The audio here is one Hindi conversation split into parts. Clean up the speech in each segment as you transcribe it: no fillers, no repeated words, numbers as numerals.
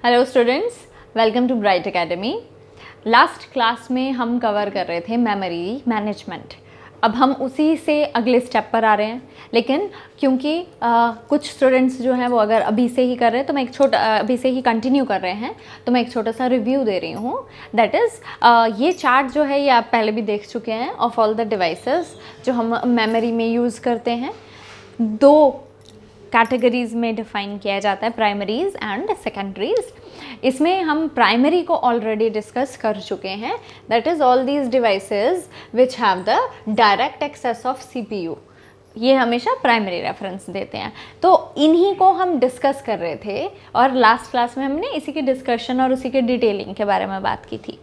Hello students, welcome to bright academy. Last class में हम कवर कर रहे थे मेमोरी मैनेजमेंट। अब हम उसी से अगले स्टेप पर आ रहे हैं, लेकिन क्योंकि कुछ स्टूडेंट्स जो हैं वो अगर अभी से ही कर रहे हैं तो मैं अभी से ही कंटिन्यू कर रहे हैं तो मैं एक छोटा सा रिव्यू दे रही हूँ। दैट इज़ ये चार्ट जो है ये आप पहले भी देख चुके हैं ऑफ ऑल द डिवाइसेस जो हम मेमोरी में यूज़ करते हैं। दो कैटेगरीज में डिफाइन किया जाता है, प्राइमरीज एंड सेकेंडरीज। इसमें हम प्राइमरी को ऑलरेडी डिस्कस कर चुके हैं। That is all these devices which have the direct access of CPU. ये हमेशा प्राइमरी रेफरेंस देते हैं, तो इन्हीं को हम डिस्कस कर रहे थे और लास्ट क्लास में हमने इसी की डिस्कशन और उसी के डिटेलिंग के बारे में बात की थी।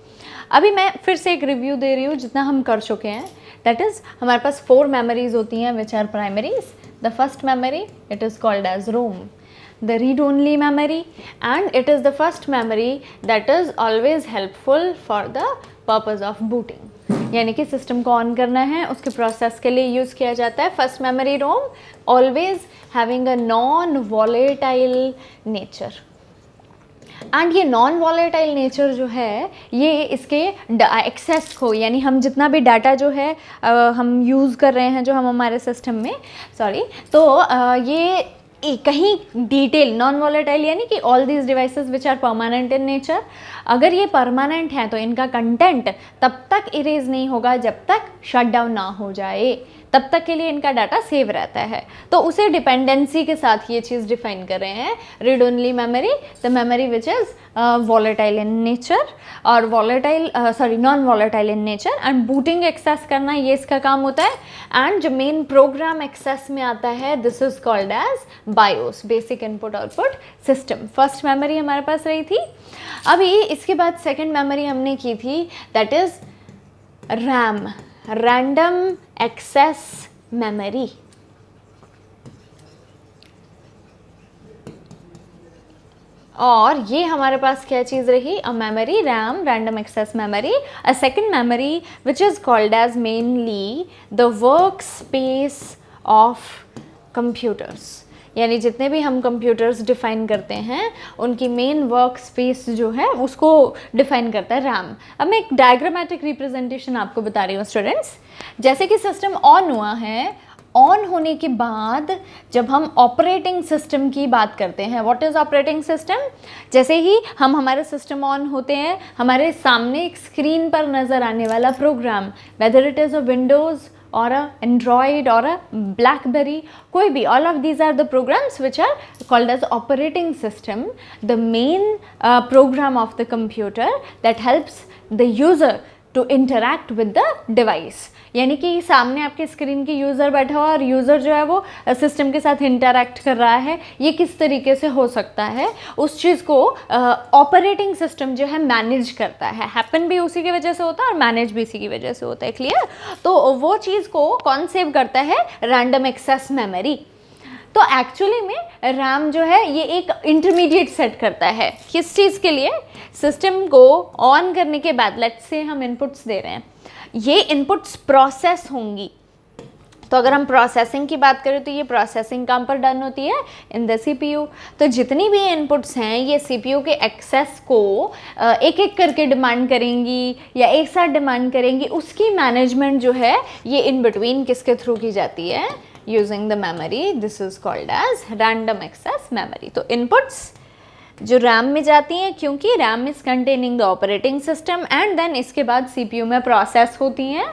अभी मैं फिर से एक रिव्यू दे रही हूँ जितना हम कर चुके हैं। दैट इज़ हमारे पास 4 मेमोरीज होती हैं which are primaries. The first memory, it is called as ROM, the read-only memory, and it is the first memory that is always helpful for the purpose of booting. यानी कि सिस्टम को ऑन करना है उसके प्रोसेस के लिए यूज़ किया जाता है। First memory Rome always having a non volatile nature, and ये नॉन वॉलेटाइल नेचर जो है ये इसके एक्सेस को, यानी हम जितना भी डाटा जो है हम यूज़ कर रहे हैं जो हम हमारे सिस्टम में ये कहीं डिटेल नॉन वॉलेटाइल, यानी कि all these devices which are permanent in nature. अगर ये परमानेंट है तो इनका कंटेंट तब तक इरेज नहीं होगा जब तक शट डाउन ना हो जाए, तब तक के लिए इनका डाटा सेव रहता है। तो उसे डिपेंडेंसी के साथ ये चीज़ डिफाइन कर रहे हैं। Read only memory, the memory which is volatile in nature, और non volatile in nature, and booting access करना ये इसका काम होता है। एंड जो मेन प्रोग्राम एक्सेस में आता है this is called as BIOS, basic input output system. First memory हमारे पास रही थी। अभी इसके बाद सेकेंड मेमोरी हमने की थी, that is RAM, random access memory. और ये हमारे पास क्या चीज़ रही? A memory, RAM, random access memory. A second memory which is called as mainly the work space of computers, यानी जितने भी हम कंप्यूटर्स डिफाइन करते हैं उनकी मेन वर्क स्पेस जो है उसको डिफाइन करता है रैम। अब मैं एक डायग्रामेटिक रिप्रेजेंटेशन आपको बता रही हूँ स्टूडेंट्स। जैसे कि सिस्टम ऑन हुआ है, ऑन होने के बाद जब हम ऑपरेटिंग सिस्टम की बात करते हैं, व्हाट इज़ ऑपरेटिंग सिस्टम? जैसे ही हमारे सिस्टम ऑन होते हैं, हमारे सामने एक स्क्रीन पर नज़र आने वाला program, whether it is a Windows or a Android or a BlackBerry, कोई भी, all of these are the programs which are called as operating system, the main program of the computer that helps the user to interact with the device। यानी कि सामने आपके स्क्रीन की यूज़र बैठा हुआ और यूज़र जो है वो सिस्टम के साथ इंटरैक्ट कर रहा है। ये किस तरीके से हो सकता है, उस चीज़ को ऑपरेटिंग सिस्टम जो है मैनेज करता है। हैपन भी उसी की वजह से होता है और मैनेज भी इसी की वजह से होता है। क्लियर? तो वो चीज़ को कौन सेव करता है? Random access memory. तो एक्चुअली में रैम जो है ये एक इंटरमीडिएट सेट करता है। किस चीज़ के लिए? सिस्टम को ऑन करने के बाद लेट्स से हम इनपुट्स दे रहे हैं, ये इनपुट्स प्रोसेस होंगी। तो अगर हम प्रोसेसिंग की बात करें तो ये प्रोसेसिंग कहाँ पर डन होती है? In the CPU. तो जितनी भी इनपुट्स हैं ये सीपीयू के एक्सेस को एक एक करके डिमांड करेंगी या एक साथ डिमांड करेंगी। उसकी मैनेजमेंट जो है ये इन बिटवीन किसके थ्रू की जाती है? Using the memory. This is called as random access memory. तो इनपुट्स जो रैम में जाती हैं, क्योंकि RAM is containing the operating system, and then इसके बाद सीपीयू में प्रोसेस होती हैं।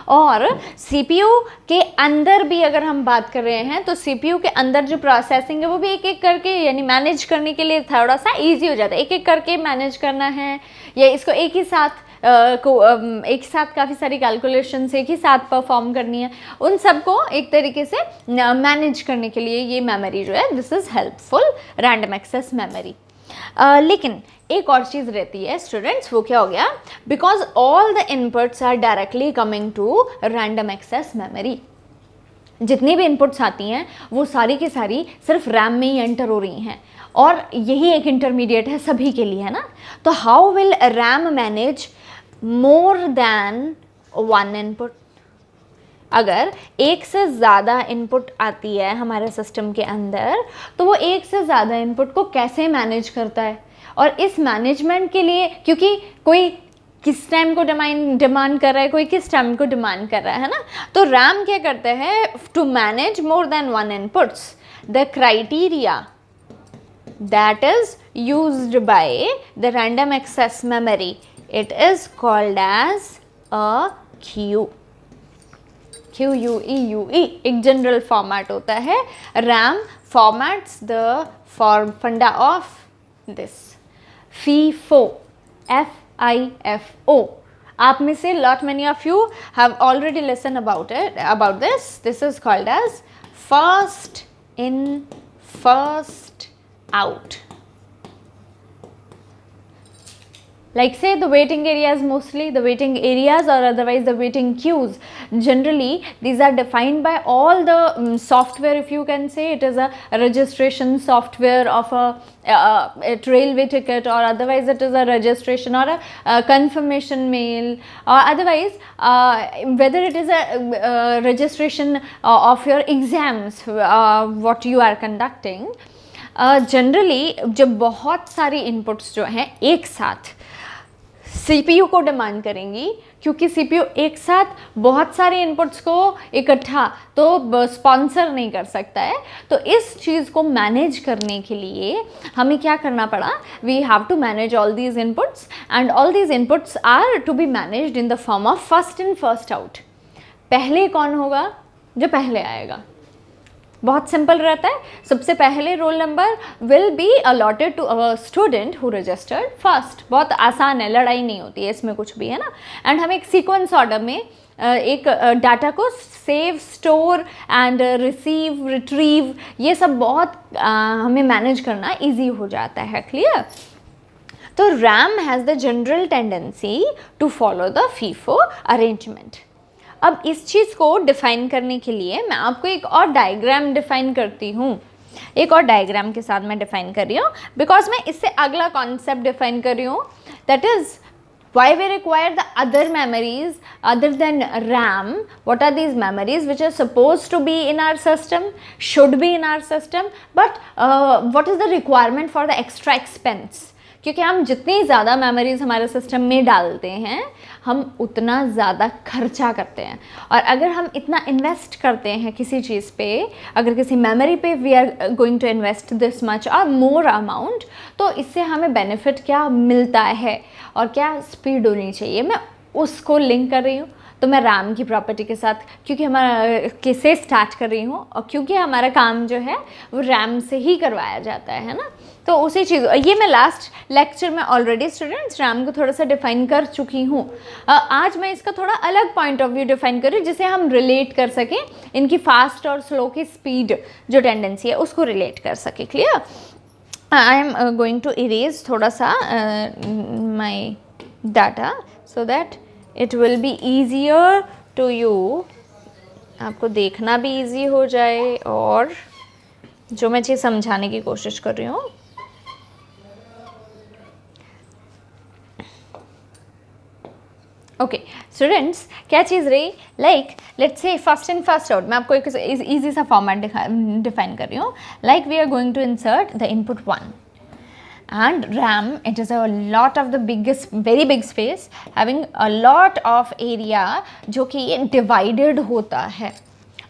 और सीपीयू के अंदर भी अगर हम बात कर रहे हैं तो सीपीयू के अंदर जो प्रोसेसिंग है वो भी एक एक करके, यानी मैनेज करने के लिए थोड़ा सा इजी हो जाता है। एक एक करके मैनेज करना है या इसको एक ही साथ एक साथ काफ़ी सारी कैलकुलेशंस एक ही साथ परफॉर्म करनी है, उन सबको एक तरीके से मैनेज करने के लिए ये मेमोरी जो है this is helpful, random access memory. लेकिन एक और चीज़ रहती है स्टूडेंट्स, वो क्या हो गया? Because all the inputs are directly coming to random access memory. जितनी भी इनपुट्स आती हैं वो सारी की सारी सिर्फ रैम में ही एंटर हो रही हैं, और यही एक इंटरमीडिएट है सभी के लिए, है ना। तो how will RAM manage more than one input? अगर एक से ज़्यादा इनपुट आती है हमारे सिस्टम के अंदर तो वो एक से ज़्यादा इनपुट को कैसे मैनेज करता है? और इस मैनेजमेंट के लिए, क्योंकि कोई किस टाइम को डिमांड कर रहा है, कोई किस टाइम को डिमांड कर रहा है ना, तो रैम क्या करता है, to manage more than one inputs, the criteria that is used by the random access memory, it is called as a QUE, एक जनरल फॉर्मेट होता है. RAM formats the funda of this FIFO, FIFO. आप में से lot many of you have already listened about this. This is called as first in first out. Like say the waiting areas, mostly the waiting areas or otherwise the waiting queues, generally these are defined by all the software, if you can say. It is a registration software of a railway ticket, or otherwise it is a registration or a confirmation mail, or otherwise whether it is a registration of your exams what you are conducting. Generally जब बहुत सारी इनपुट्स जो हैं एक साथ सीपीयू को डिमांड करेंगी, क्योंकि सीपीयू एक साथ बहुत सारे इनपुट्स को इकट्ठा तो स्पॉन्सर नहीं कर सकता है, तो इस चीज़ को मैनेज करने के लिए हमें क्या करना पड़ा, we have to manage all these inputs, and all these inputs are to be managed in the form of first in first out. पहले कौन होगा, जो पहले आएगा. बहुत सिंपल रहता है. सबसे पहले roll number will be allotted to a student who registered first. बहुत आसान है, लड़ाई नहीं होती है इसमें कुछ भी, है ना. एंड हम एक सीक्वेंस ऑर्डर में एक डाटा को save, store and receive, retrieve, ये सब बहुत हमें मैनेज करना इजी हो जाता है. क्लियर. तो RAM has the general tendency to follow the FIFO arrangement. अब इस चीज़ को डिफ़ाइन करने के लिए मैं आपको एक और डायग्राम डिफ़ाइन करती हूँ. एक और डायग्राम के साथ मैं डिफ़ाइन कर रही हूँ, बिकॉज मैं इससे अगला कॉन्सेप्ट डिफ़ाइन कर रही हूँ, that is why we require the other memories other than RAM. What are these memories which are supposed to be in our system, should be in our system, but what is the requirement for the extra expense? क्योंकि हम जितनी ज़्यादा मेमोरीज हमारे सिस्टम में डालते हैं हम उतना ज़्यादा खर्चा करते हैं. और अगर हम इतना इन्वेस्ट करते हैं किसी चीज़ पे, अगर किसी मेमोरी पे we are going to invest this much और मोर अमाउंट, तो इससे हमें बेनिफिट क्या मिलता है और क्या स्पीड होनी चाहिए, मैं उसको लिंक कर रही हूँ. तो मैं रैम की प्रॉपर्टी के साथ, क्योंकि हमारा किसे स्टार्ट कर रही हूँ, और क्योंकि हमारा काम जो है वो रैम से ही करवाया जाता है ना, तो उसी चीज़, ये मैं लास्ट लेक्चर में ऑलरेडी स्टूडेंट्स रैम को थोड़ा सा डिफ़ाइन कर चुकी हूँ. आज मैं इसका थोड़ा अलग पॉइंट ऑफ व्यू डिफ़ाइन कर रही हूँ, जिसे हम रिलेट कर सकें, इनकी फास्ट और स्लो की स्पीड जो टेंडेंसी है उसको रिलेट कर सके. Clear. I am going to erase थोड़ा सा my data so that it will be easier to you, आपको देखना भी ईजी हो जाए और जो मैं चीज़ समझाने की कोशिश कर रही हूँ. ओके स्टूडेंट्स, क्या चीज़ रही, like let's say first in first out. मैं आपको एक ईजी सा फॉर्मेट डिफाइन कर रही हूँ. Like we are going to insert the input 1. And RAM, it is a lot of the biggest, very big space, having a lot of area जो कि ये divided होता है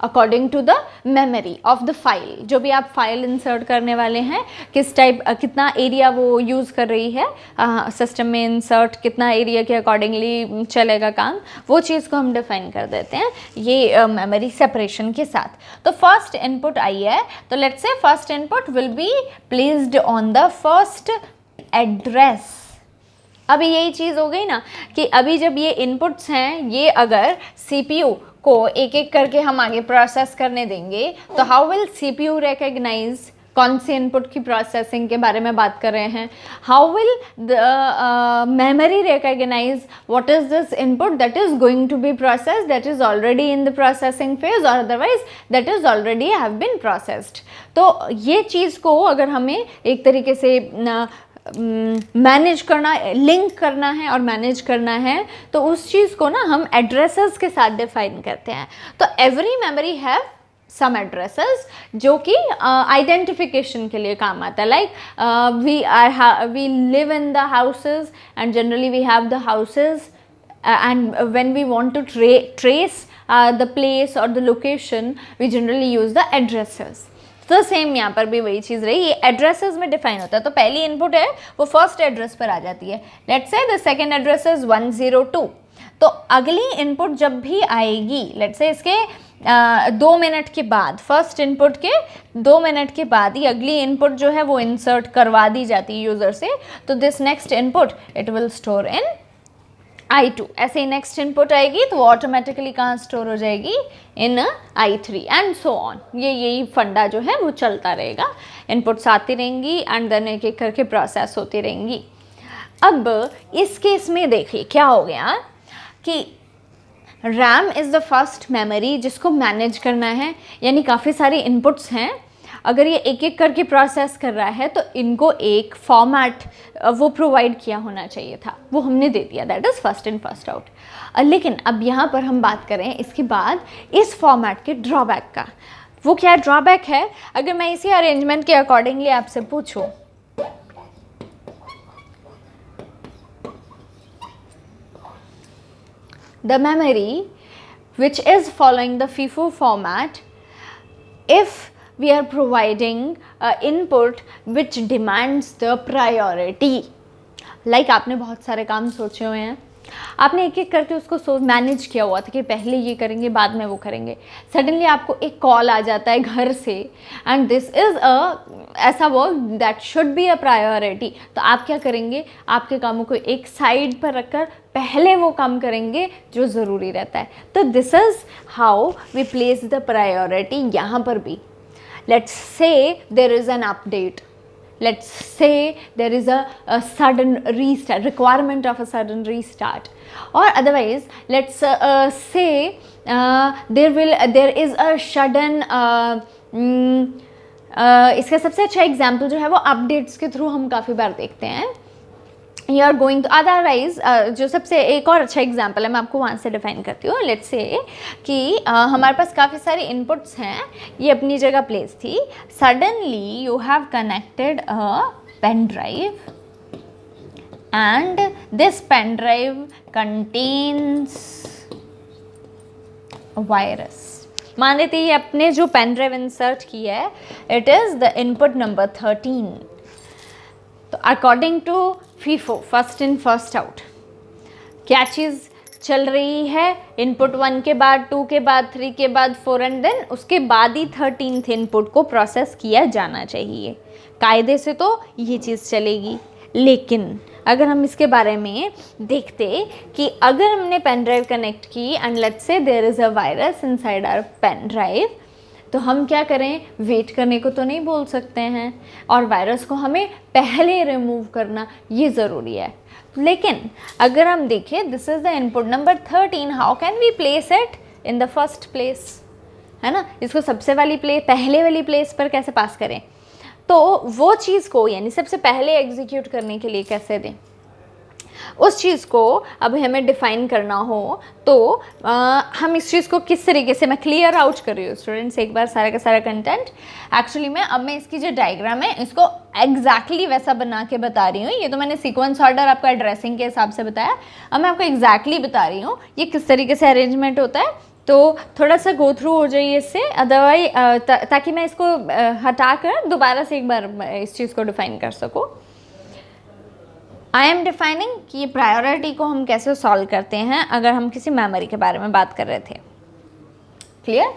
according to the memory of the file. जो भी आप फाइल इंसर्ट करने वाले हैं, किस टाइप, कितना एरिया वो यूज़ कर रही है सिस्टम में, इंसर्ट कितना एरिया के अकॉर्डिंगली चलेगा काम, वो चीज़ को हम डिफाइन कर देते हैं ये मेमोरी सेपरेशन के साथ. तो फर्स्ट इनपुट आई है, तो let's say first input will be placed on the first address. अभी यही चीज़ हो गई ना कि अभी जब ये इनपुट्स हैं, ये अगर सीपीयू को एक एक करके हम आगे प्रोसेस करने देंगे, तो हाउ विल सीपीयू रिकॉग्नाइज कौन से इनपुट की प्रोसेसिंग के बारे में बात कर रहे हैं, how will the memory recognise what is this input that is going to be processed, that is already in the processing phase, और otherwise that is already have been processed. तो ये चीज़ को अगर हमें एक तरीके से मैनेज करना, लिंक करना है और मैनेज करना है, तो उस चीज़ को ना हम एड्रेसेस के साथ डिफाइन करते हैं. तो every memory have some addresses जो कि आइडेंटिफिकेशन के लिए काम आता है, like we live in the houses and generally we have the houses and when we want to trace the place or the location we generally use the addresses. तो सेम यहाँ पर भी वही चीज़ रही, ये एड्रेसेस में डिफाइन होता है। तो पहली इनपुट है वो फर्स्ट एड्रेस पर आ जाती है। Let's say the second address is 102। तो अगली इनपुट जब भी आएगी, लेट्स से इसके 2 मिनट के बाद, फर्स्ट इनपुट के 2 मिनट के बाद ही अगली इनपुट जो है वो इंसर्ट करवा दी जाती है यूज़र से। तो this next input it will store in I2। ऐसे ही नेक्स्ट इनपुट आएगी तो वो ऑटोमेटिकली कहाँ स्टोर हो जाएगी, इन I3 एंड सो ऑन। यही फंडा जो है वो चलता रहेगा, इनपुट्स आती रहेंगी एंड देन एक एक करके प्रोसेस होती रहेंगी। अब इस केस में देखिए क्या हो गया कि RAM is the first memory जिसको मैनेज करना है, यानी काफ़ी सारी इनपुट्स हैं। अगर ये एक एक करके प्रोसेस कर रहा है तो इनको एक फॉर्मेट वो प्रोवाइड किया होना चाहिए था, वो हमने दे दिया, that is first in first out. लेकिन अब यहाँ पर हम बात करें इसके बाद इस फॉर्मेट के ड्रॉबैक का। वो क्या ड्रॉबैक है, अगर मैं इसी अरेंजमेंट के अकॉर्डिंगली आपसे पूछूं, the memory which is following the FIFO format, if we are providing input which demands the priority, like आपने बहुत सारे काम सोचे हुए हैं, आपने एक एक करके उसको मैनेज किया हुआ था कि पहले ये करेंगे बाद में वो करेंगे। सडनली आपको एक कॉल आ जाता है घर से एंड दिस इज़ ऐसा work that should be a priority. तो आप क्या करेंगे, आपके कामों को एक साइड पर रखकर पहले वो काम करेंगे जो ज़रूरी रहता है। तो this is how we place the priority. यहाँ पर भी let's say there is an update, let's say there is a sudden restart, requirement of a sudden restart, or otherwise let's say there is a sudden इसका सबसे अच्छा एग्जाम्पल जो है वो अपडेट्स के थ्रू हम काफ़ी बार देखते हैं। You are going to, otherwise जो सबसे एक और अच्छा एग्जाम्पल है मैं आपको वहाँ से डिफाइन करती हूँ। लेट्स से कि हमारे पास काफ़ी सारी इनपुट्स हैं, ये अपनी जगह प्लेस थी। Suddenly you have connected a pen drive and this pen drive contains virus. मान लेते हैं अपने जो पेन ड्राइव इंसर्ट की है it is the input number 13। तो according to FIFO, first in first out, क्या चीज़ चल रही है, इनपुट 1 के बाद 2 के बाद 3 के बाद 4 एंड देन उसके बाद ही 13th इनपुट को प्रोसेस किया जाना चाहिए। कायदे से तो ये चीज़ चलेगी। लेकिन अगर हम इसके बारे में देखते कि अगर हमने पेन ड्राइव कनेक्ट की and let's say there is a virus inside our pen drive, तो हम क्या करें, वेट करने को तो नहीं बोल सकते हैं और वायरस को हमें पहले रिमूव करना ये ज़रूरी है। लेकिन अगर हम देखें this is the input number 13, how can we place it in the first place, है ना, इसको सबसे पहले वाली प्लेस पर कैसे पास करें। तो वो चीज़ को यानी सबसे पहले एग्जीक्यूट करने के लिए कैसे दें, उस चीज़ को अब हमें डिफ़ाइन करना हो तो हम इस चीज़ को किस तरीके से, मैं क्लियर आउट कर रही हूँ स्टूडेंट्स एक बार सारा का सारा कंटेंट। एक्चुअली मैं इसकी जो डायग्राम है इसको एग्जैक्टली वैसा बना के बता रही हूँ। ये तो मैंने सीक्वेंस ऑर्डर आपको एड्रेसिंग के हिसाब से बताया, अब मैं आपको एग्जैक्टली बता रही हूँ ये किस तरीके से अरेंजमेंट होता है। तो थोड़ा सा गो थ्रू हो जाइए इससे, अदरवाइज ताकि मैं इसको हटा कर दोबारा से एक बार इस चीज़ को डिफ़ाइन कर सकूँ। आई एम डिफाइनिंग कि ये प्रायोरिटी को हम कैसे सॉल्व करते हैं अगर हम किसी मेमोरी के बारे में बात कर रहे थे। क्लियर?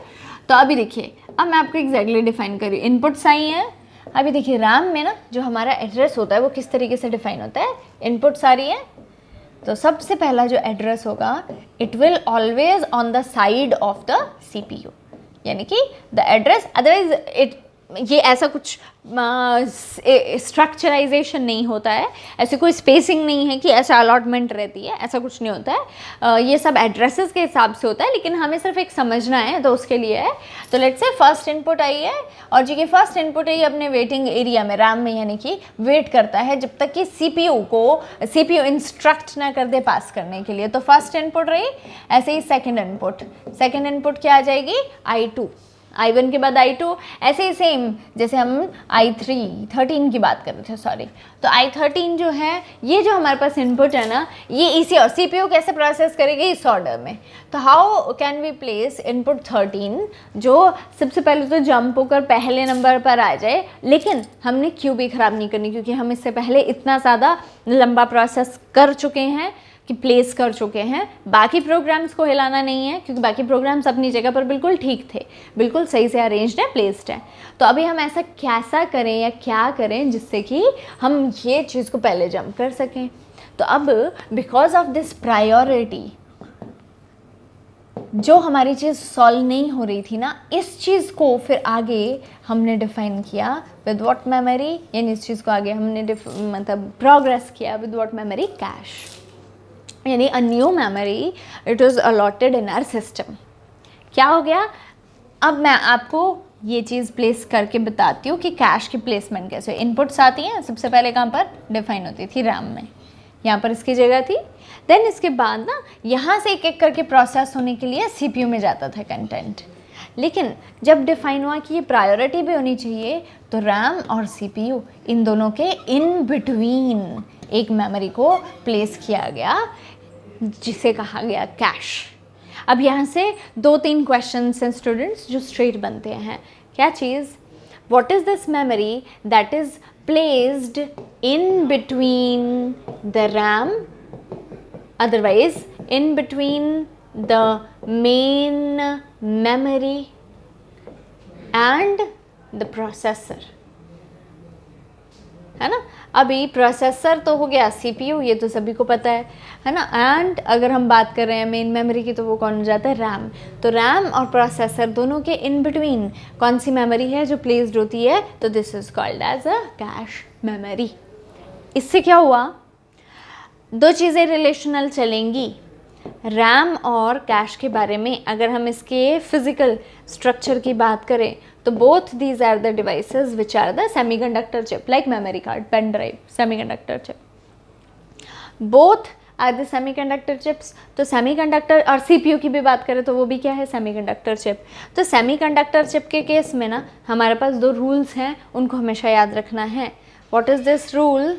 तो अभी देखिए, अब मैं आपको एग्जैक्टली डिफाइन करी, इनपुट्स आई हैं। अभी देखिए रैम में ना जो हमारा एड्रेस होता है वो किस तरीके से डिफाइन होता है, इनपुट्स आ रही है तो सबसे पहला जो एड्रेस होगा it will always on the side of the CPU, यानी कि द एड्रेस, अदरवाइज ये ऐसा कुछ स्ट्रक्चराइजेशन नहीं होता है, ऐसी कोई स्पेसिंग नहीं है कि ऐसा अलॉटमेंट रहती है, ऐसा कुछ नहीं होता है। ये सब एड्रेसेस के हिसाब से होता है, लेकिन हमें सिर्फ एक समझना है तो उसके लिए है। तो लेट्स से फर्स्ट इनपुट आई है और जो कि फर्स्ट इनपुट है ये अपने वेटिंग एरिया में रैम में यानी कि वेट करता है जब तक कि CPU इंस्ट्रक्ट ना कर दे पास करने के लिए। तो फर्स्ट इनपुट रही, ऐसे ही सेकेंड इनपुट क्या आ जाएगी, I2। I1 के बाद I2, ऐसे ही सेम जैसे हम I13 की बात कर रहे थे, सॉरी। तो I13 जो है, ये जो हमारे पास इनपुट है ना, ये इसी और CPU कैसे प्रोसेस करेगी, इस ऑर्डर में। तो how can we place input 13 जो सबसे पहले तो जंप होकर पहले नंबर पर आ जाए, लेकिन हमने क्यू भी ख़राब नहीं करनी, क्योंकि हम इससे पहले इतना ज़्यादा लंबा प्रोसेस कर चुके हैं कि प्लेस कर चुके हैं। बाकी प्रोग्राम्स को हिलाना नहीं है, क्योंकि बाकी प्रोग्राम्स अपनी जगह पर बिल्कुल ठीक थे, बिल्कुल सही से अरेंज्ड है, प्लेस्ड है। तो अभी हम ऐसा कैसा करें या क्या करें जिससे कि हम ये चीज़ को पहले जंप कर सकें। तो अब बिकॉज ऑफ दिस प्रायोरिटी, जो हमारी चीज़ सॉल्व नहीं हो रही थी ना, इस चीज़ को फिर आगे हमने डिफाइन किया विद व्हाट मेमोरी, यानी इस चीज़ को आगे हमने मतलब प्रोग्रेस किया विद व्हाट मेमोरी, कैश, यानी a new memory it is allotted in our system. क्या हो गया, अब मैं आपको ये चीज़ प्लेस करके बताती हूँ कि कैश की प्लेसमेंट कैसे। इनपुट्स आती हैं, सबसे पहले कहाँ पर डिफाइन होती थी, रैम में, यहाँ पर इसकी जगह थी। देन इसके बाद ना यहाँ से एक एक करके प्रोसेस होने के लिए CPU में जाता था कंटेंट। लेकिन जब डिफाइन हुआ कि ये प्रायोरिटी भी होनी चाहिए, तो रैम और CPU इन दोनों के इन बिटवीन एक मेमोरी को प्लेस किया गया, जिसे कहा गया कैश। अब यहाँ से 2-3 क्वेश्चंस हैं स्टूडेंट्स जो स्ट्रेट बनते हैं। क्या चीज़, what is this memory that is placed in between the RAM, otherwise in between the main memory and the processor, है ना। अभी प्रोसेसर तो हो गया CPU, ये तो सभी को पता है ना। एंड अगर हम बात कर रहे हैं मेन मेमोरी की, तो वो कौन हो जाता है, रैम। तो रैम और प्रोसेसर दोनों के इन बिटवीन कौन सी मेमोरी है जो प्लेस्ड होती है, तो this is called as a cache memory. इससे क्या हुआ, दो चीज़ें रिलेशनल चलेंगी, रैम और कैश के बारे में। अगर हम इसके फिजिकल स्ट्रक्चर की बात करें, तो both these are the devices which are the semiconductor chip, like memory card, pen drive, semiconductor chip, both are the semiconductor chips. तो सेमीकंडक्टर, और CPU की भी बात करें तो वो भी क्या है, सेमीकंडक्टर चिप। तो सेमीकंडक्टर चिप के केस में ना हमारे पास 2 रूल्स हैं, उनको हमेशा याद रखना है। What is this rule,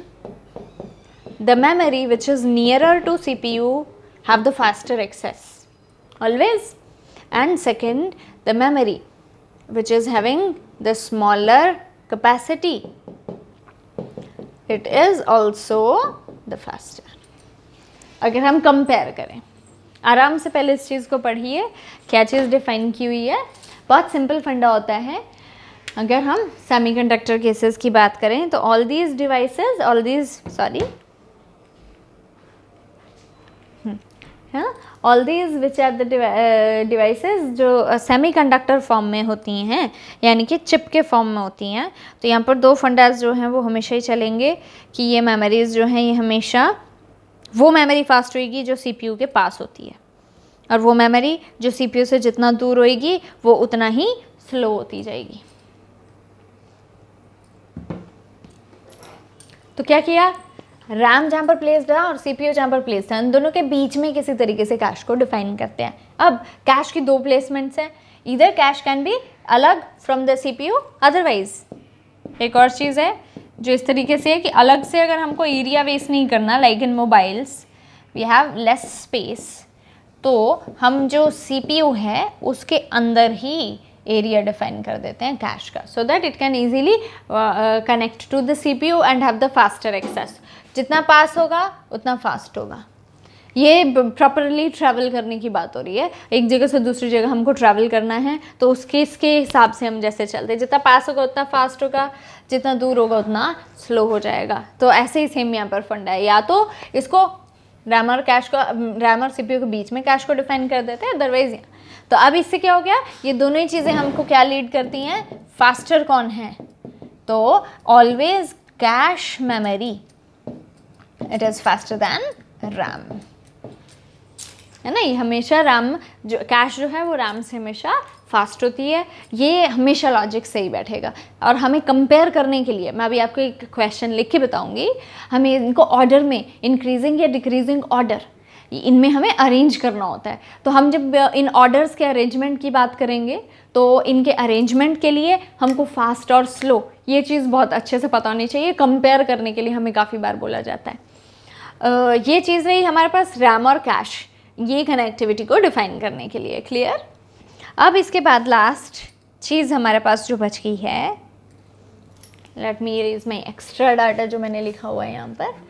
the memory which is nearer to CPU have the faster access always, and second, the memory which is having the smaller capacity, it is also the faster। अगर हम कंपेयर करें, आराम से पहले इस चीज़ को पढ़िए, क्या चीज़ डिफाइन की हुई है। बहुत सिंपल फंडा होता है। अगर हम सेमीकंडक्टर केसेस की बात करें, तो all these devices, all these which are the devices जो सेमीकंडक्टर फॉर्म में होती हैं, यानी कि चिप के फॉर्म में होती हैं। तो यहाँ पर 2 फंडास जो हैं वो हमेशा ही चलेंगे कि ये मेमोरीज जो हैं ये हमेशा वो मेमोरी फास्ट होएगी जो CPU के पास होती है, और वो मेमोरी जो CPU से जितना दूर होएगी वो उतना ही स्लो होती जाएगी। तो क्या किया, रैम जहाँ पर प्लेस्ड है और CPU जहाँ पर प्लेस्ड है, इन दोनों के बीच में किसी तरीके से कैश को डिफाइन करते हैं। अब कैश की 2 प्लेसमेंट्स हैं, इधर कैश कैन बी अलग फ्रॉम द CPU, अदरवाइज एक और चीज़ है जो इस तरीके से है कि अलग से अगर हमको एरिया वेस्ट नहीं करना, like in mobiles we have less space, तो हम जो CPU है उसके अंदर ही एरिया डिफाइन कर देते हैं कैश का, so that it can easily connect to the CPU and have the faster access. जितना पास होगा उतना फास्ट होगा। ये प्रॉपरली ट्रैवल करने की बात हो रही है, एक जगह से दूसरी जगह हमको ट्रैवल करना है, तो उसके इसके हिसाब से हम जैसे चलते हैं, जितना पास होगा उतना फास्ट होगा, जितना दूर होगा उतना स्लो हो जाएगा। तो ऐसे ही सेम यहाँ पर फंडा है, या तो इसको रैम और CPU के बीच में कैश को डिफाइन कर देते हैं, अदरवाइज। तो अब इससे क्या हो गया, ये दोनों ही चीज़ें हमको क्या लीड करती हैं, फास्टर कौन है, तो always cache memory it is faster than RAM, है ना। ये हमेशा रैम जो कैश जो है वो रैम से हमेशा फास्ट होती है, ये हमेशा लॉजिक सही बैठेगा। और हमें कंपेयर करने के लिए मैं अभी आपको एक क्वेश्चन लिख के बताऊंगी, हमें इनको ऑर्डर में इंक्रीजिंग या डिक्रीजिंग ऑर्डर, इनमें हमें अरेंज करना होता है। तो हम जब इन ऑर्डर्स के अरेंजमेंट की बात करेंगे तो इनके अरेंजमेंट के लिए हमको फास्ट और स्लो ये चीज़ बहुत अच्छे से पता होनी चाहिए, कंपेयर करने के लिए हमें काफ़ी बार बोला जाता है। ये चीज़ रही हमारे पास रैम और कैश, ये कनेक्टिविटी को डिफाइन करने के लिए। क्लियर? अब इसके बाद लास्ट चीज़ हमारे पास जो बच गई है, let me erase my extra data जो मैंने लिखा हुआ है यहाँ पर।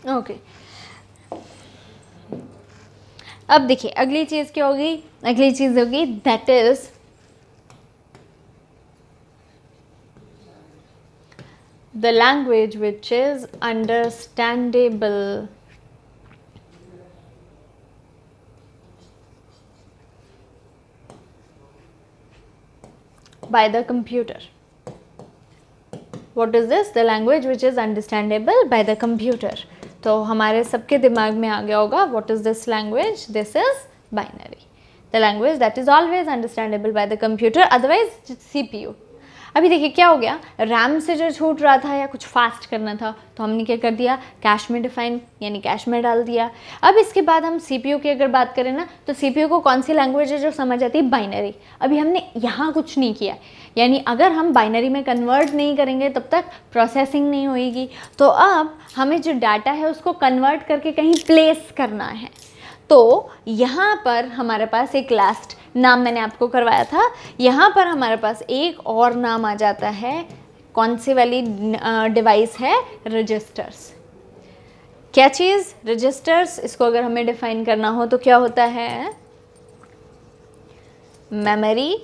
ओके अब देखिए अगली चीज़ क्या होगी, अगली चीज़ होगी that is the language which is understandable by the computer. What is this? The language which is understandable by the computer. तो हमारे सबके दिमाग में आ गया होगा what is this language? This is binary. The language that is always understandable by the computer, otherwise CPU. अभी देखिए क्या हो गया, रैम से जो छूट रहा था या कुछ फास्ट करना था तो हमने क्या कर दिया, कैश में डिफाइन यानी कैश में डाल दिया। अब इसके बाद हम सीपीयू की अगर बात करें ना तो सीपीयू को कौन सी लैंग्वेज है जो समझ आती है, बाइनरी। अभी हमने यहाँ कुछ नहीं किया, यानी अगर हम बाइनरी में कन्वर्ट नहीं करेंगे तब तक प्रोसेसिंग नहीं होएगी। तो अब हमें जो डाटा है उसको कन्वर्ट करके कहीं प्लेस करना है। तो यहाँ पर हमारे पास एक लास्ट नाम मैंने आपको करवाया था, यहाँ पर हमारे पास एक और नाम आ जाता है, कौन सी वाली डिवाइस है, रजिस्टर्स। क्या चीज़, रजिस्टर्स। इसको अगर हमें डिफाइन करना हो तो क्या होता है, memory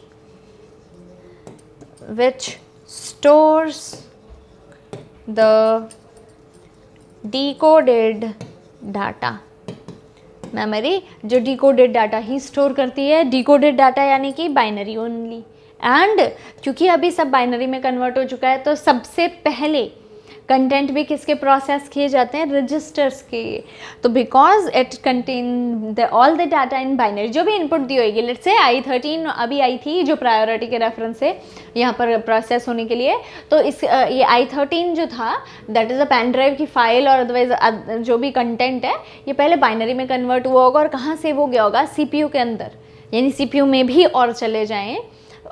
which stores the decoded data। Memory जो डिकोडेड डाटा ही स्टोर करती है, डिकोडेड डाटा यानी कि बाइनरी ओनली। एंड क्योंकि अभी सब बाइनरी में कन्वर्ट हो चुका है तो सबसे पहले कंटेंट भी किसके प्रोसेस किए जाते हैं, रजिस्टर्स के। तो because it contain all the data in binary, जो भी इनपुट दी होगी, लेट्स से i13 अभी आई थी जो प्रायोरिटी के रेफरेंस से यहाँ पर प्रोसेस होने के लिए, तो इस ये i13 जो था that is a pen drive की फाइल और अदरवाइज जो भी कंटेंट है ये पहले बाइनरी में कन्वर्ट हुआ होगा और कहाँ सेव हो गया होगा, सीपीयू के अंदर। यानी सीपीयू में भी और चले जाएँ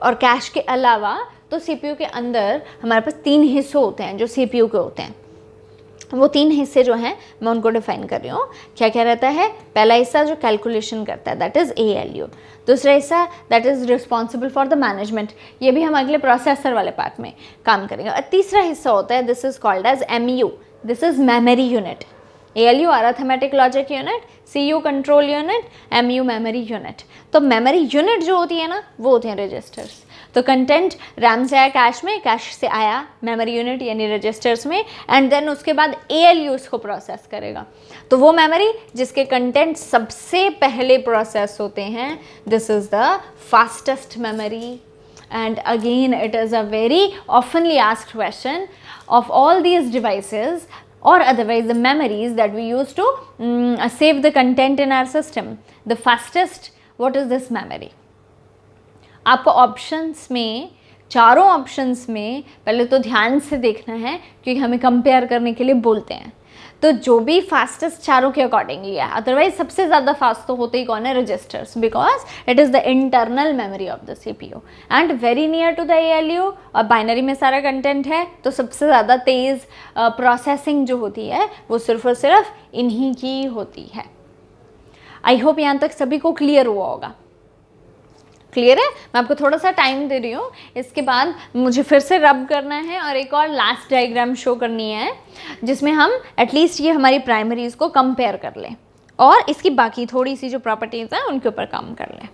और कैश के अलावा तो सीपीयू के अंदर हमारे पास 3 हिस्से होते हैं जो सीपीयू के होते हैं। वो 3 हिस्से जो हैं मैं उनको डिफाइन कर रही हूँ। क्या क्या रहता है, पहला हिस्सा जो कैलकुलेशन करता है दैट इज़ ALU, दूसरा हिस्सा that is responsible for the management, ये भी हम अगले प्रोसेसर वाले पार्ट में काम करेंगे। और तीसरा हिस्सा होता है this is called as MU, this is memory unit. ALU arithmetic logic unit, CU control unit, MU memory unit. तो मेमोरी यूनिट जो होती है ना वो होती हैं रजिस्टर्स। तो कंटेंट रैम से आया कैश में, कैश से आया मेमोरी यूनिट यानी रजिस्टर्स में, एंड देन उसके बाद ALU उसको प्रोसेस करेगा। तो वो मेमोरी जिसके कंटेंट सबसे पहले प्रोसेस होते हैं, this is the fastest memory. And again it is a very oftenly asked question of all these devices or otherwise the memories that we use to save the content in our system. The fastest, what is this memory? आपको ऑप्शंस में, चारों ऑप्शंस में पहले तो ध्यान से देखना है क्योंकि हमें कंपेयर करने के लिए बोलते हैं। तो जो भी फास्टेस्ट चारों के अकॉर्डिंगली है, अदरवाइज सबसे ज़्यादा फास्ट तो होते ही कौन है, registers, because it is the internal memory of the CPU and very near to the ALU। और बाइनरी में सारा कंटेंट है तो सबसे ज़्यादा तेज़ प्रोसेसिंग जो होती है वो सिर्फ और सिर्फ इन्हीं की होती है। आई होप यहाँ तक सभी को क्लियर हुआ होगा। क्लियर है? मैं आपको थोड़ा सा टाइम दे रही हूँ, इसके बाद मुझे फिर से रब करना है और एक और लास्ट डायग्राम शो करनी है जिसमें हम एटलीस्ट ये हमारी प्राइमरीज को कंपेयर कर लें और इसकी बाकी थोड़ी सी जो प्रॉपर्टीज़ हैं उनके ऊपर काम कर लें।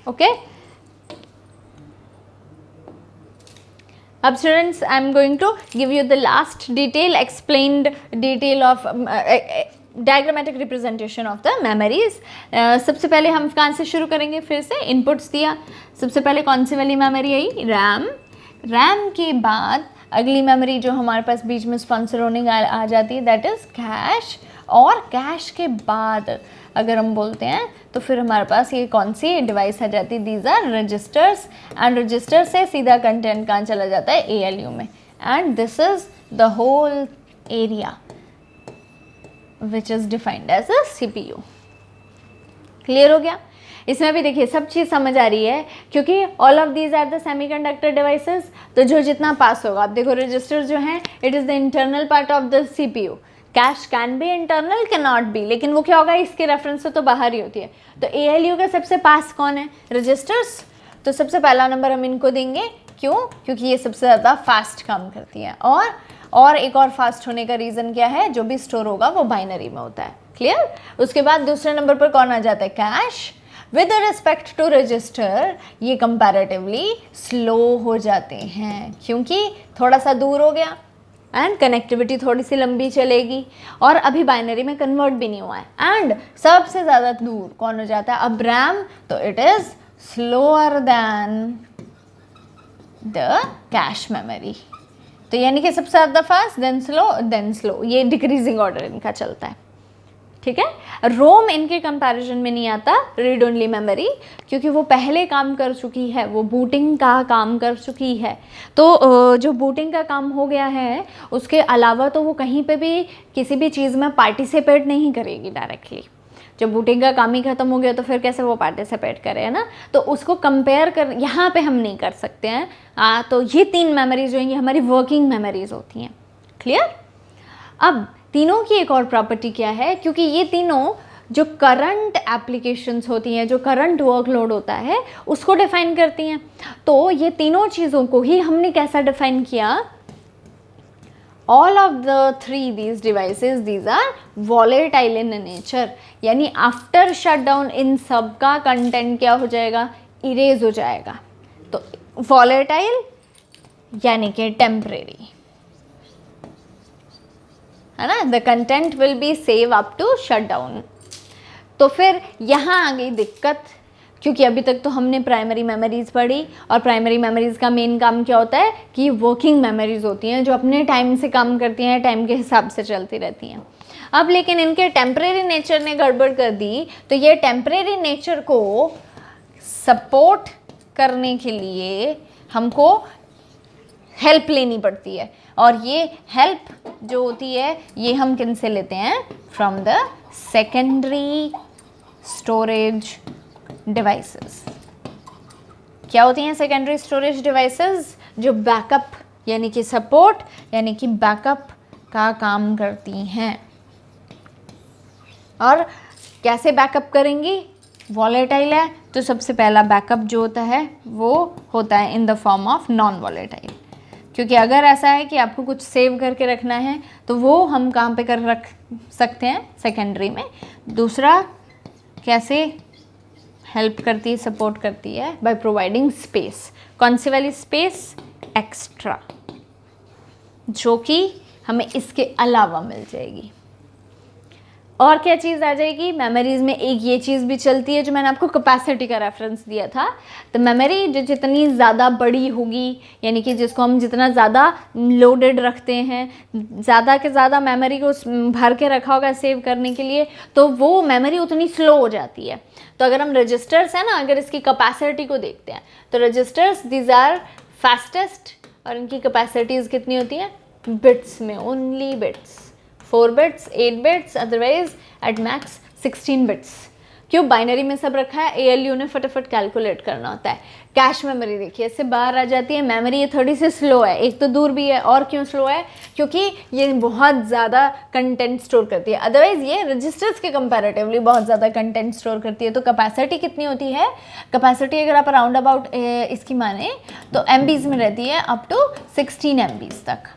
ओके। अब students, I am going to give you the last detail, explained detail of diagrammatic representation of the memories. सबसे पहले हम कहाँ से शुरू करेंगे, फिर से इनपुट्स दिया। सबसे पहले कौन सी वाली मेमोरी आई, रैम। रैम के बाद अगली मेमोरी जो हमारे पास बीच में स्पॉन्सर होने आ जाती है, दैट इज़ कैश। और कैश के बाद अगर हम बोलते हैं तो फिर हमारे पास ये कौन सी डिवाइस आ जाती है, these are registers. And register से सीधा कंटेंट कहाँ चला जाता है, ALU में। And this is the whole area which is defined as a CPU। Clear हो गया। इसमें भी देखिए सब चीज़ समझ आ रही है, क्योंकि all of these are the semiconductor devices. तो जो जितना पास होगा, आप देखो रजिस्टर जो है it is the internal part of the CPU। Cash can be internal, can not be, लेकिन वो क्या होगा, इसके रेफरेंस से तो बाहर ही होती है। तो ALU का सबसे पास कौन है, रजिस्टर्स। तो सबसे पहला नंबर हम इनको देंगे, क्यों, क्योंकि ये सबसे ज़्यादा फास्ट काम करती है। और एक और फास्ट होने का रीज़न क्या है, जो भी स्टोर होगा वो बाइनरी में होता है। क्लियर। उसके बाद दूसरे नंबर पर कौन आ जाता है, cache. With respect to register ये कंपैरेटिवली स्लो हो जाते हैं, क्योंकि थोड़ा सा दूर हो गया एंड कनेक्टिविटी थोड़ी सी लंबी चलेगी, और अभी बाइनरी में कन्वर्ट भी नहीं हुआ है। एंड सबसे ज़्यादा दूर कौन हो जाता है, अब रैम। तो it is slower then the cache memory. तो यानी कि सबसे ज़्यादा फास्ट, देन स्लो, ये डिक्रीजिंग ऑर्डर इनका चलता है। ठीक है। रोम इनके कंपैरिजन में नहीं आता, रीड ओनली मेमोरी, क्योंकि वो पहले काम कर चुकी है, वो बूटिंग का काम कर चुकी है। तो जो बूटिंग का काम हो गया है उसके अलावा तो वो कहीं पे भी किसी भी चीज़ में पार्टिसिपेट नहीं करेगी डायरेक्टली। जब बूटिंग का काम ही ख़त्म हो गया तो फिर कैसे वो पार्टिसिपेट करे, है ना। तो उसको कंपेयर कर यहाँ पे हम नहीं कर सकते हैं। तो ये 3 मेमोरीज जो हैं ये हमारी वर्किंग मेमोरीज होती हैं। क्लियर। अब तीनों की एक और प्रॉपर्टी क्या है, क्योंकि ये तीनों जो करंट एप्लीकेशंस होती हैं, जो करंट वर्कलोड होता है उसको डिफाइन करती हैं। तो ये तीनों चीज़ों को ही हमने कैसा डिफाइन किया, all of the 3 these devices these are volatile in nature, यानी आफ्टर शटडाउन इन सब का कंटेंट क्या हो जाएगा, इरेज हो जाएगा। तो वॉलेटाइल यानी कि टेम्परेरी, है ना, the content will be save up to shutdown. तो फिर यहाँ आ गई दिक्कत, क्योंकि अभी तक तो हमने प्राइमरी मेमोरीज पढ़ी, और प्राइमरी मेमोरीज का मेन काम क्या होता है कि वर्किंग मेमोरीज होती हैं, जो अपने टाइम से काम करती हैं, टाइम के हिसाब से चलती रहती हैं। अब लेकिन इनके टेम्परेरी नेचर ने गड़बड़ कर दी, तो ये टेम्परेरी नेचर को सपोर्ट करने के लिए हमको हेल्प लेनी पड़ती है, और ये हेल्प जो होती है ये हम किन से लेते हैं, from the secondary storage devices. क्या होती हैं सेकेंडरी स्टोरेज डिवाइसेस, जो बैकअप यानी कि सपोर्ट यानी कि बैकअप का काम करती हैं। और कैसे बैकअप करेंगी, वॉलेटाइल है तो सबसे पहला बैकअप जो होता है वो होता है in the form of non volatile, क्योंकि अगर ऐसा है कि आपको कुछ सेव करके रखना है तो वो हम कहाँ पे कर रख सकते हैं, सेकेंडरी में। दूसरा कैसे हेल्प करती है, सपोर्ट करती है, बाय प्रोवाइडिंग स्पेस। कौन सी वाली स्पेस, एक्स्ट्रा, जो कि हमें इसके अलावा मिल जाएगी। और क्या चीज़ आ जाएगी मेमोरीज में, एक ये चीज़ भी चलती है जो मैंने आपको कैपेसिटी का रेफरेंस दिया था। तो मेमोरी जो जितनी ज़्यादा बड़ी होगी, यानी कि जिसको हम जितना ज़्यादा लोडेड रखते हैं, ज़्यादा के ज़्यादा मेमोरी को भर के रखा होगा सेव करने के लिए, तो वो मेमोरी उतनी स्लो हो जाती है। तो अगर हम रजिस्टर्स है ना, अगर इसकी कैपेसिटी को देखते हैं तो रजिस्टर्स दीज आर फास्टेस्ट, और इनकी कैपेसिटीज़ कितनी होती हैं, बिट्स में, only bits, 4 bits, 8 bits, otherwise at max 16 bits. क्यों, बाइनरी में सब रखा है, ALU ने फटाफट कैलकुलेट करना होता है। कैश मेमोरी देखिए इससे बाहर आ जाती है, मेमोरी ये थोड़ी सी स्लो है, एक तो दूर भी है, और क्यों स्लो है, क्योंकि ये बहुत ज़्यादा कंटेंट स्टोर करती है। अदरवाइज ये रजिस्टर्स के कंपैरेटिवली बहुत ज़्यादा कंटेंट स्टोर करती है। तो कैपेसिटी कितनी होती है, कैपेसिटी अगर आप अराउंड अबाउट इसकी माने तो MBs में रहती है, अप टू 16 MBs तक।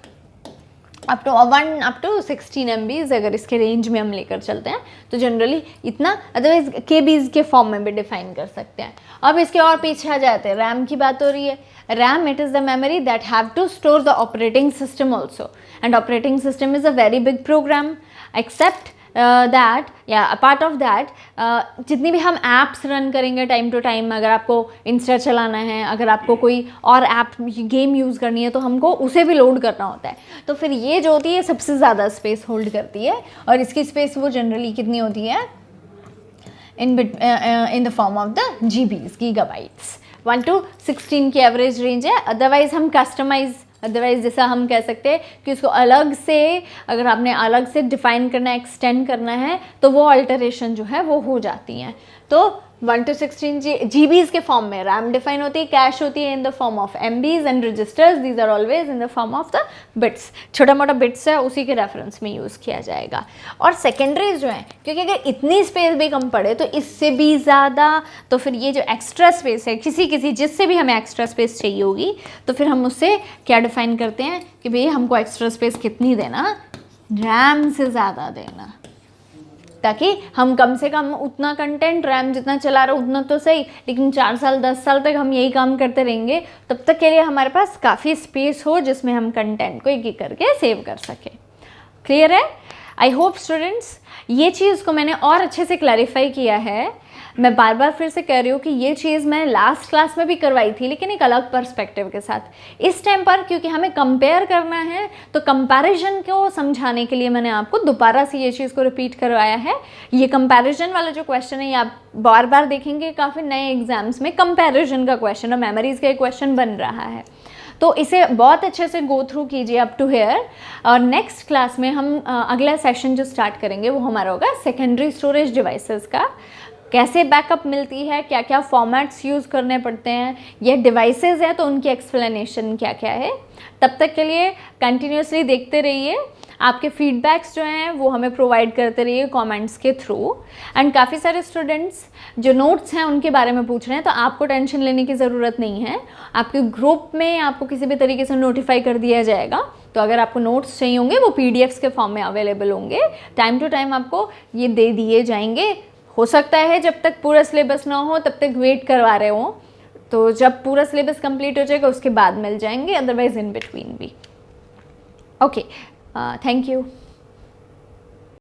अप टू 16 MBs अगर इसके रेंज में हम लेकर चलते हैं तो जनरली इतना, अदरवाइज KBs के फॉर्म में भी डिफाइन कर सकते हैं। अब इसके और पीछे आ जाते हैं, रैम की बात हो रही है। RAM, it is the memory that have to store the operating system also, and operating system is a very big program. Except that या अपार्ट ऑफ दैट, जितनी भी हम ऐप्स रन करेंगे टाइम टू टाइम, अगर आपको इंस्टा चलाना है, अगर आपको कोई और ऐप गेम यूज़ करनी है तो हमको उसे भी लोड करना होता है। तो फिर ये जो होती है सबसे ज़्यादा स्पेस होल्ड करती है, और इसकी स्पेस वो जनरली कितनी होती है, in the form of the GBs, gigabytes. 1 to 16 की एवरेज रेंज है। अदरवाइज हम अदरवाइज जैसा हम कह सकते हैं कि उसको अलग से, अगर आपने अलग से डिफाइन करना है, एक्सटेंड करना है, तो वो अल्टरेशन जो है वो हो जाती हैं। तो 1 to 16 GBs के फॉर्म में रैम डिफाइन होती है, कैश होती है in the form of MBs, and registers these are always in the form of the bits. छोटा मोटा बिट्स है, उसी के रेफरेंस में यूज़ किया जाएगा। और सेकेंडरीज जो हैं, क्योंकि अगर इतनी स्पेस भी कम पड़े तो इससे भी ज़्यादा, तो फिर ये जो एक्स्ट्रा स्पेस है, जिससे भी हमें एक्स्ट्रा स्पेस चाहिए होगी, तो फिर हम उससे क्या डिफाइन करते हैं कि भाई हमको एक्स्ट्रा स्पेस कितनी देना, रैम से ज़्यादा देना, ताकि हम कम से कम उतना कंटेंट, रैम जितना चला रहे उतना तो सही, लेकिन 4 साल 10 साल तक हम यही काम करते रहेंगे, तब तक के लिए हमारे पास काफ़ी स्पेस हो जिसमें हम कंटेंट को एक एक करके सेव कर सकें। क्लियर है? आई होप स्टूडेंट्स ये चीज़ को मैंने और अच्छे से क्लैरिफाई किया है। मैं बार बार फिर से कह रही हूँ कि ये चीज़ मैं लास्ट क्लास में भी करवाई थी, लेकिन एक अलग पर्सपेक्टिव के साथ। इस टाइम पर क्योंकि हमें कंपेयर करना है, तो कंपैरिजन को समझाने के लिए मैंने आपको दोबारा से ये चीज़ को रिपीट करवाया है। ये कंपैरिजन वाला जो क्वेश्चन है ये आप बार बार देखेंगे, काफ़ी नए एग्जाम्स में कंपैरिजन का क्वेश्चन और मेमोरीज़ का एक क्वेश्चन बन रहा है, तो इसे बहुत अच्छे से गो थ्रू कीजिए अप टू हेयर। और नेक्स्ट क्लास में हम अगला सेशन जो स्टार्ट करेंगे वो हमारा होगा सेकेंडरी स्टोरेज डिवाइसेस का, कैसे बैकअप मिलती है, क्या क्या फॉर्मेट्स यूज़ करने पड़ते हैं, ये डिवाइसेस है तो उनकी एक्सप्लेनेशन क्या क्या है। तब तक के लिए कंटिन्यूसली देखते रहिए, आपके फीडबैक्स जो हैं वो हमें प्रोवाइड करते रहिए कमेंट्स के थ्रू। एंड काफ़ी सारे स्टूडेंट्स जो नोट्स हैं उनके बारे में पूछ रहे हैं, तो आपको टेंशन लेने की ज़रूरत नहीं है, आपके ग्रुप में आपको किसी भी तरीके से नोटिफाई कर दिया जाएगा। तो अगर आपको नोट्स चाहिए होंगे वो PDFs के फॉर्म में अवेलेबल होंगे, टाइम टू टाइम आपको ये दे दिए जाएंगे। हो सकता है जब तक पूरा सिलेबस ना हो तब तक वेट करवा रहे हो, तो जब पूरा सिलेबस कंप्लीट हो जाएगा उसके बाद मिल जाएंगे, अदरवाइज इन बिटवीन भी। Okay, thank you.